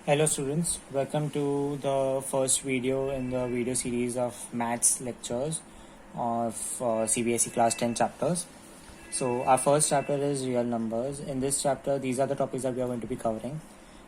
Hello students, welcome to the first video in the video series of maths lectures of CBSE class 10 chapters. So our first chapter is real numbers. In this chapter, these are the topics that we are going to be covering: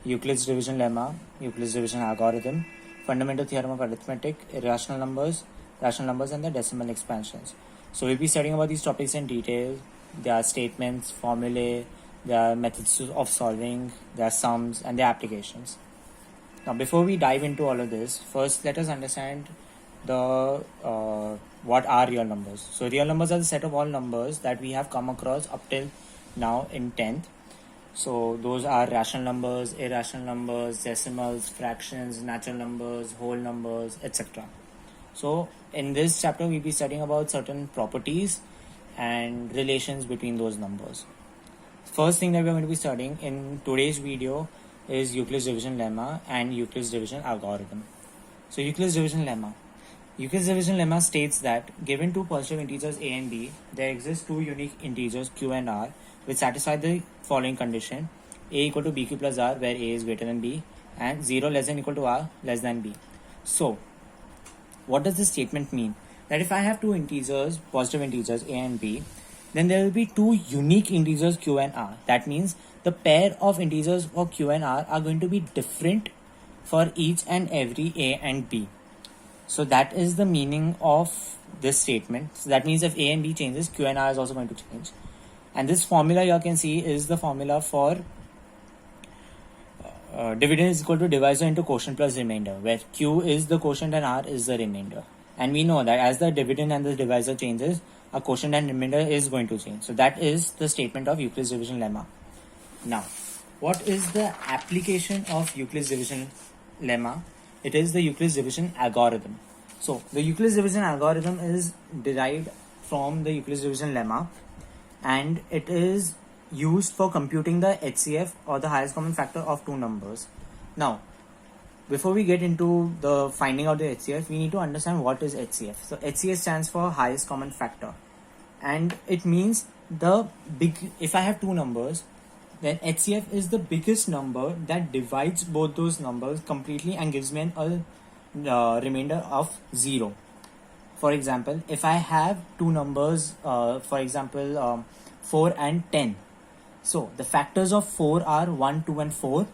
Euclid's division lemma, Euclid's division algorithm, fundamental theorem of arithmetic, irrational numbers, rational numbers, and the decimal expansions. So we'll be studying about these topics in detail, their statements, formulae, their methods of solving, their sums, and their applications. Now, before we dive into all of this, first let us understand the what are real numbers. So, real numbers are the set of all numbers that we have come across up till now in 10th. So, those are rational numbers, irrational numbers, decimals, fractions, natural numbers, whole numbers, etc. So, in this chapter, we'll be studying about certain properties and relations between those numbers. First thing that we're going to be studying in today's video is Euclid's division lemma and Euclid's division algorithm. So Euclid's division lemma. Euclid's division lemma states that given two positive integers a and b, there exist two unique integers q and r which satisfy the following condition: a equal to bq plus r, where a is greater than b, and 0 less than equal to r less than b. So what does this statement mean? That if I have two integers, positive integers a and b, then there will be two unique integers q and r. That means the pair of integers for q and r are going to be different for each and every a and b. So that is the meaning of this statement. So that means if a and b changes, q and r is also going to change. And this formula you can see is the formula for dividend is equal to divisor into quotient plus remainder, where q is the quotient and r is the remainder. And we know that as the dividend and the divisor changes, a quotient and remainder is going to change. So that is the statement of Euclid's division lemma. Now, what is the application of Euclid's division lemma? It is the Euclid's division algorithm. So the Euclid's division algorithm is derived from the Euclid's division lemma, and it is used for computing the HCF, or the highest common factor of two numbers. Now, before we get into the finding out the HCF, we need to understand what is HCF. So HCF stands for highest common factor, and it means if I have two numbers, then HCF is the biggest number that divides both those numbers completely and gives me a remainder of 0. For example, if I have two numbers, for example 4 and 10, so the factors of 4 are 1, 2 and 4.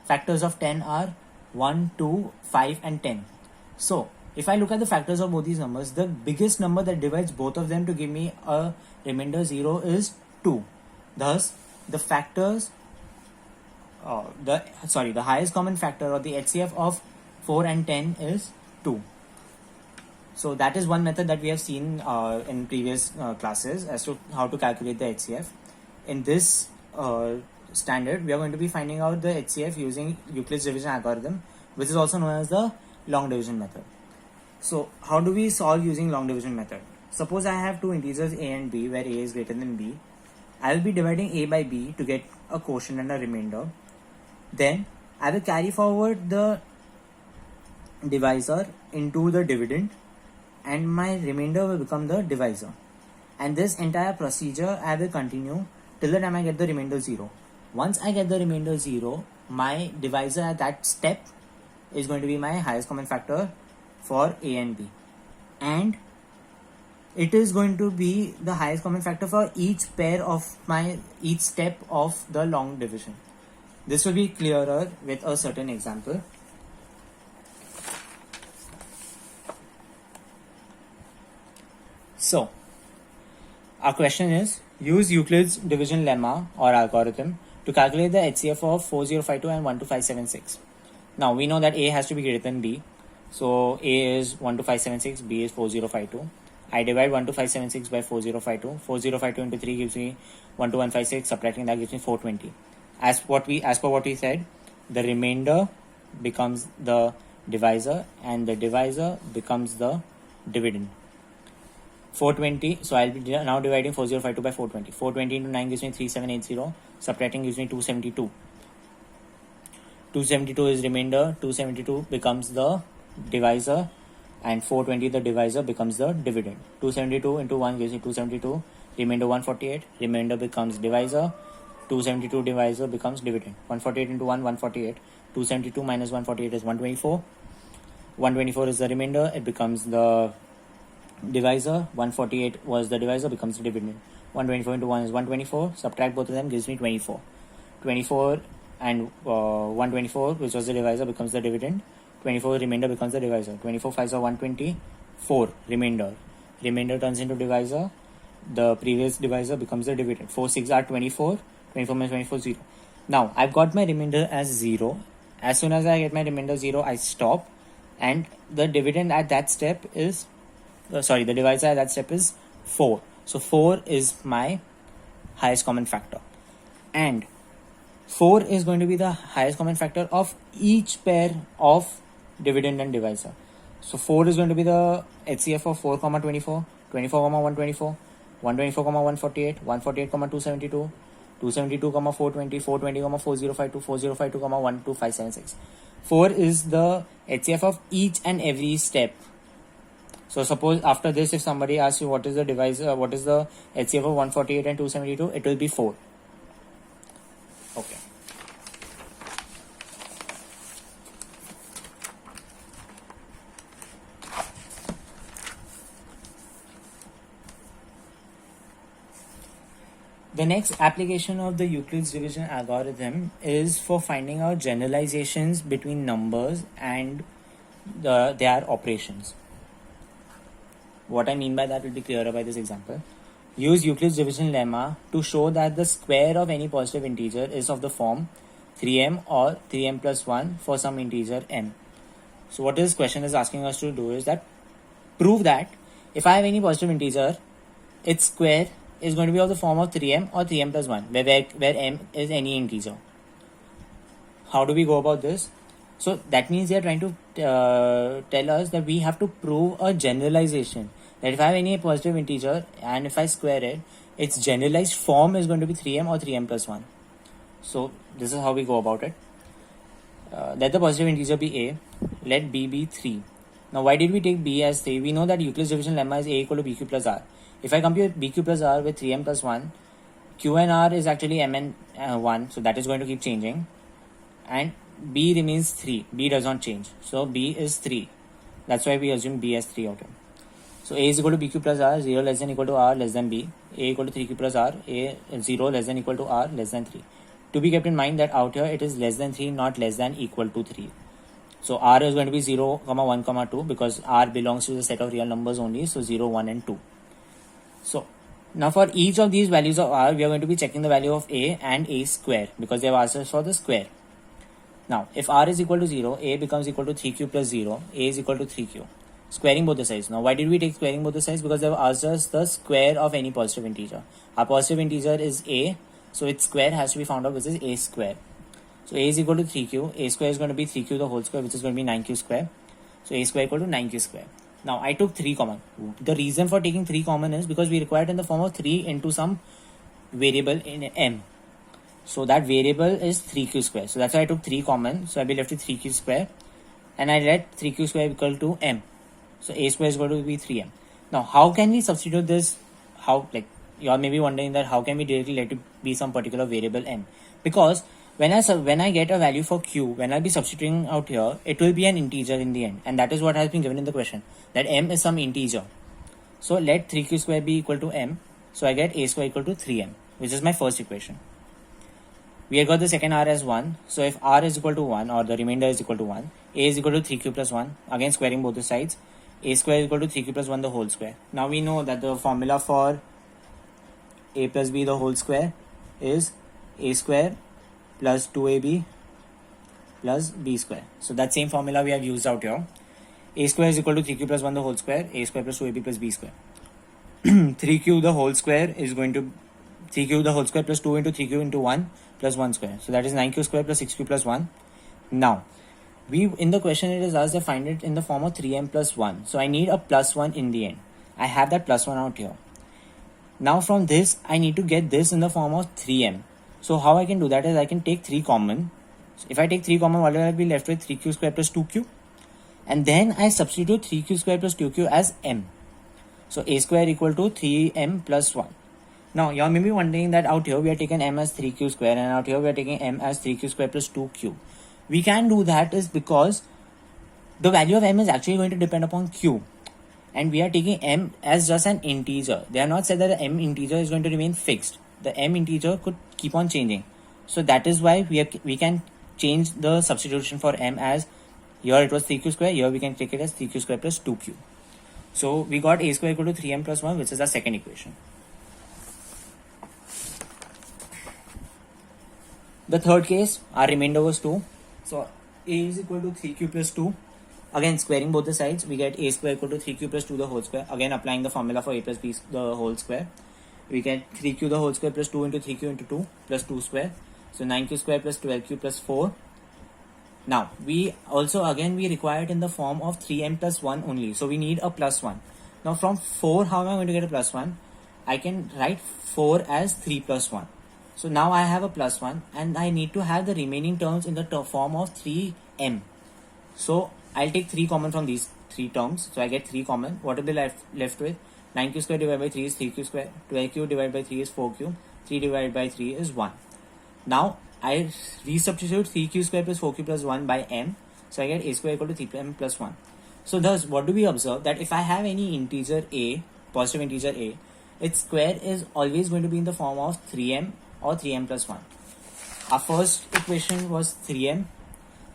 Factors of 10 are 1, 2, 5 and 10. So if I look at the factors of both these numbers, the biggest number that divides both of them to give me a remainder 0 is 2. Thus, the factors, the highest common factor, or the HCF of 4 and 10 is 2. So that is one method that we have seen in previous classes as to how to calculate the HCF. In this standard, we are going to be finding out the HCF using Euclid's division algorithm, which is also known as the long division method. So how do we solve using long division method? Suppose I have two integers a and b, where a is greater than b. I will be dividing a by b to get a quotient and a remainder. Then I will carry forward the divisor into the dividend, and my remainder will become the divisor. And this entire procedure I will continue till the time I get the remainder 0. Once I get the remainder 0, my divisor at that step is going to be my highest common factor for a and b, and it is going to be the highest common factor for each step of the long division. This will be clearer with a certain example. So our question is: use Euclid's division lemma or algorithm to calculate the HCF of 4052 and 12576. Now we know that a has to be greater than b. So a is 12576, b is 4052. I divide 12576 by 4052. 4052 into 3 gives me 12156. Subtracting that gives me 420. As per what we said, the remainder becomes the divisor and the divisor becomes the dividend. 420. So I'll be now dividing 4052 by 420. 420 into 9 gives me 3780. Subtracting gives me 272. 272 is remainder. 272 becomes the divisor, and 420, the divisor, becomes the dividend. 272 into 1 gives me 272. Remainder 148. Remainder becomes divisor. 272 divisor becomes dividend. 148 into 1, 148. 272 minus 148 is 124. 124 is the remainder. It becomes the divisor. 148 was the divisor, becomes the dividend. 124 into 1 is 124. Subtract both of them gives me 24. 24 and 124, which was the divisor, becomes the dividend. 24 remainder becomes the divisor. 24 5s are 124 remainder. Remainder turns into divisor. The previous divisor becomes the dividend. 4 6 are 24. 24 minus 24 0. Now I've got my remainder as 0. As soon as I get my remainder 0, I stop, and the dividend at that step is the divisor at that step is 4. So 4 is my highest common factor, and 4 is going to be the highest common factor of each pair of dividend and divisor. So 4 is going to be the HCF of 4, 24, 24, 124, 124, 148, 148, 272, 272, 420, 420, 4052, 4052, 12576. 4 is the HCF of each and every step. So suppose after this, if somebody asks you what is the divisor, what is the HCF of 148 and 272, it will be 4. Okay. The next application of the Euclid's division algorithm is for finding out generalizations between numbers and their operations. What I mean by that will be clearer by this example. Use Euclid's division lemma to show that the square of any positive integer is of the form 3m or 3m plus 1 for some integer m. So what this question is asking us to do is that prove that if I have any positive integer, its square is going to be of the form of 3m or 3m plus 1, where m is any integer. How do we go about this? So that means they are trying to tell us that we have to prove a generalization, that if I have any positive integer and if I square it, its generalized form is going to be 3m or 3m plus 1. So this is how we go about it. Let the positive integer be a, let b be 3. Now why did we take b as 3? We know that Euclid's division lemma is a equal to bq plus r. If I compute bq plus r with 3m plus 1, q and r is actually m and 1, so that is going to keep changing, and b remains 3. B does not change, so b is 3. That's why we assume b as 3 out here. So a is equal to bq plus r, 0 less than equal to r less than b. A equal to 3q plus r, a 0 less than equal to r less than 3. To be kept in mind that out here it is less than 3, not less than equal to 3. So r is going to be 0, 1, 2 because r belongs to the set of real numbers only. So 0, 1 and 2. So now for each of these values of r, we are going to be checking the value of a and a square because they have asked us for the square. Now if r is equal to 0, a becomes equal to 3q plus 0, a is equal to 3q. Squaring both the sides. Now why did we take squaring both the sides? Because they have asked us the square of any positive integer. Our positive integer is a, so its square has to be found out, which is a square. So a is equal to 3q, a square is going to be 3q the whole square, which is going to be 9q square. So a square equal to 9q square. Now I took 3 common. The reason for taking 3 common is because we require it in the form of 3 into some variable in m. So that variable is 3q square. So that's why I took 3 common. So I'll be left with 3q square, and I let 3q square equal to m. So a square is going to be 3m. Now how can we substitute this? How, like, you all may be wondering that how can we directly let it be some particular variable m? Because when I get a value for q, when I'll be substituting out here, it will be an integer in the end, and that is what has been given in the question, that m is some integer. So let 3q square be equal to m. So I get a square equal to 3m, which is my first equation. We have got the second r as 1. So if r is equal to 1 or the remainder is equal to 1, a is equal to 3q plus 1. Again squaring both the sides. A square is equal to 3q plus 1 the whole square. Now we know that the formula for a plus b the whole square is a square plus 2ab plus b square. So that same formula we have used out here. A square is equal to 3q plus 1 the whole square, a square plus 2ab plus b square. 3q the whole square is going to 3q the whole square plus 2 into 3q into 1 plus 1 square. So that is 9q square plus 6q plus 1. Now in the question it is asked to find it in the form of 3m plus 1. So I need a plus 1 in the end. I have that plus 1 out here. Now from this I need to get this in the form of 3m. So how I can do that is I can take 3 common. So if I take 3 common, what will I be left with? 3q square plus 2q. And then I substitute 3q square plus 2q as m. So a square equal to 3m plus 1. Now, you may be wondering that out here we are taking m as 3q square and out here we are taking m as 3q square plus 2q. We can do that is because the value of m is actually going to depend upon q. And we are taking m as just an integer. They have not said that the m integer is going to remain fixed. The m integer could keep on changing. So that is why we can change the substitution for m as, here it was 3q square, here we can take it as 3q square plus 2q. So we got a square equal to 3m plus 1, which is our second equation. The third case, our remainder was 2. So a is equal to 3q plus 2. Again, squaring both the sides, we get a square equal to 3q plus 2 the whole square. Again, applying the formula for a plus b the whole square. We get 3q the whole square plus 2 into 3q into 2 plus 2 square. So 9q square plus 12q plus 4. Now, we also again we require it in the form of 3m plus 1 only. So we need a plus 1. Now from 4, how am I going to get a plus 1? I can write 4 as 3 plus 1. So now I have a plus 1 and I need to have the remaining terms in the form of 3m. So I'll take 3 common from these 3 terms. So I get 3 common. What will be left with? 9q square divided by 3 is 3q square. 12q divided by 3 is 4q. 3 divided by 3 is 1. Now I resubstitute 3q square plus 4q plus 1 by m. So I get a square equal to 3m plus 1. So thus, what do we observe? That if I have any integer a, positive integer a, its square is always going to be in the form of 3m or 3m plus 1. Our first equation was 3m.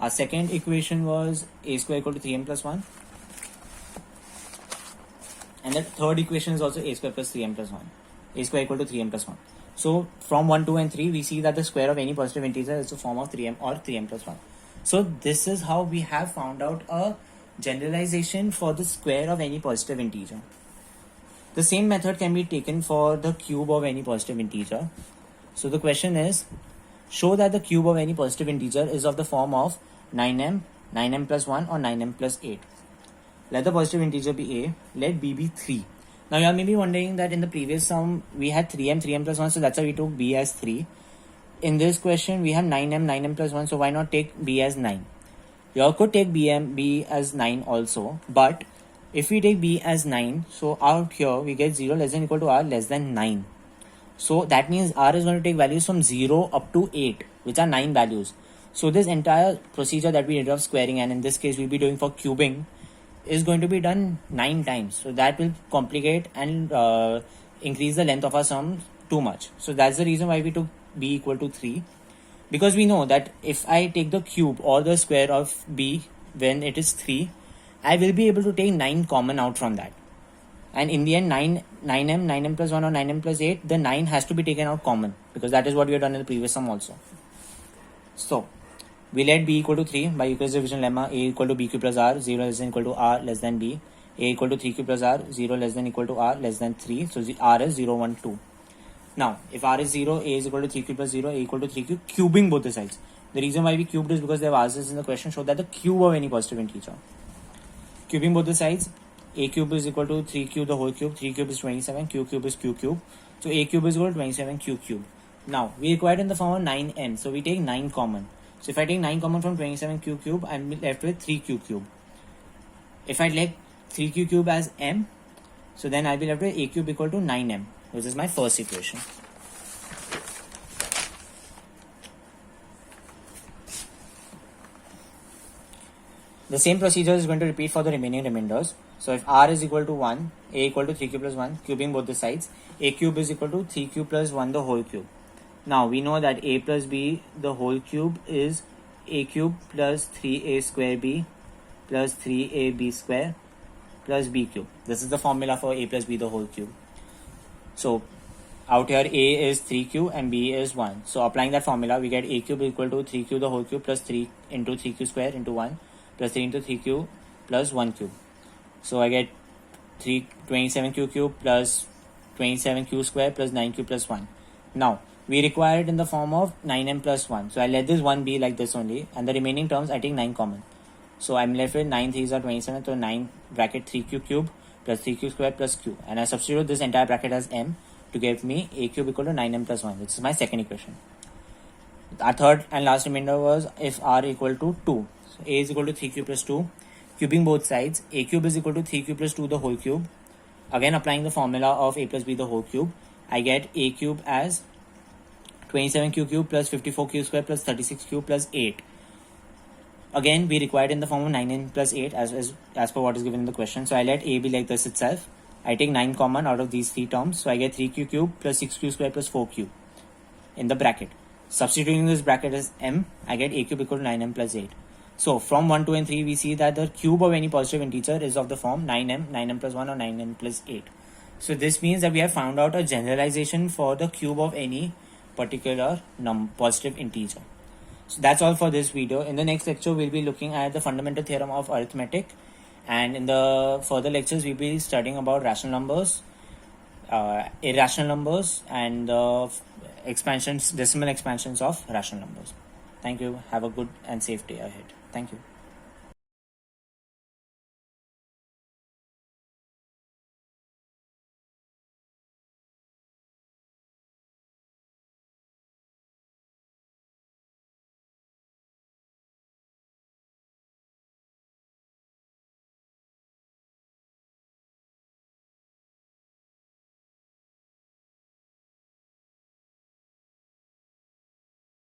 Our second equation was a square equal to 3m plus 1. And the third equation is also a square plus 3m plus 1. A square equal to 3m plus 1. So from 1, 2 and 3, we see that the square of any positive integer is the form of 3m or 3m plus 1. So this is how we have found out a generalization for the square of any positive integer. The same method can be taken for the cube of any positive integer. So the question is, show that the cube of any positive integer is of the form of 9m, 9m plus 1 or 9m plus 8. Let the positive integer be a, let b be 3. Now you are maybe wondering that in the previous sum we had 3m, 3m plus 1, so that's why we took b as 3. In this question we have 9m, 9m plus 1, so why not take b as 9? You could take b as 9 also, but if we take b as 9, so out here we get 0 less than equal to r less than 9. So that means r is going to take values from 0 up to 8, which are 9 values. So this entire procedure that we did of squaring, and in this case we'll be doing for cubing, is going to be done 9 times. So that will complicate and increase the length of our sum too much. So that's the reason why we took b equal to 3. Because we know that if I take the cube or the square of b when it is 3, I will be able to take 9 common out from that. And in the end, 9m plus 1 or 9m plus 8, the 9 has to be taken out common. Because that is what we have done in the previous sum also. So we let b equal to 3 by Euclid's division lemma. A equal to bq plus r, 0 less than equal to r less than b. A equal to 3q plus r, 0 less than equal to r less than 3. So r is 0, 1, 2. Now, if r is 0, a is equal to 3q plus 0, a equal to 3q, cubing both the sides. The reason why we cubed is because they have asked us in the question, show that the cube of any positive integer. Cubing both the sides, a cube is equal to 3q the whole cube, 3 cube is 27, q cube is q cube. So a cube is equal to 27q cube. Now, we required in the form of 9n, so we take 9 common. So if I take 9 common from 27q cube, I'm left with 3q cube. If I let 3q cube as m, so then I'll be left with a cube equal to 9m, which is my first equation. The same procedure is going to repeat for the remaining remainders. So if r is equal to 1, a equal to 3q plus 1, cubing both the sides, a cube is equal to 3q plus 1 the whole cube. Now we know that a plus b the whole cube is a cube plus 3a square b plus 3ab square plus b cube. This is the formula for a plus b the whole cube. So out here a is 3q and b is 1. So applying that formula, we get a cube equal to 3q the whole cube plus 3 into 3q square into 1 plus 3 into 3q plus 1 cube. So I get 27q cube plus 27q square plus 9q plus 1. Now we require it in the form of 9m plus 1. So I let this 1 be like this only, and the remaining terms I take 9 common. So I'm left with 9 3s are 27, so 9 bracket 3q cube plus 3q square plus q. And I substitute this entire bracket as m to give me a cube equal to 9m plus 1, which is my second equation. Our third and last remainder was if r equal to 2. So a is equal to 3q plus 2. Cubing both sides, a cube is equal to 3q plus 2 the whole cube. Again applying the formula of a plus b the whole cube. I get a cube as 27q cube plus 54q square plus 36q plus 8. Again, we required in the form of 9n plus 8 as per what is given in the question. So I let a be like this itself. I take 9 common out of these three terms. So I get 3q cube plus 6q square plus 4q in the bracket. Substituting this bracket as m, I get a cube equal to 9m plus 8. So from 1, 2 and 3, we see that the cube of any positive integer is of the form 9m, 9m plus 1 or 9m plus 8. So this means that we have found out a generalization for the cube of any particular positive integer. So that's all for this video. In the next lecture, we'll be looking at the fundamental theorem of arithmetic. And in the further lectures, we'll be studying about rational numbers, irrational numbers, and the decimal expansions of rational numbers. Thank you. Have a good and safe day ahead. Thank you.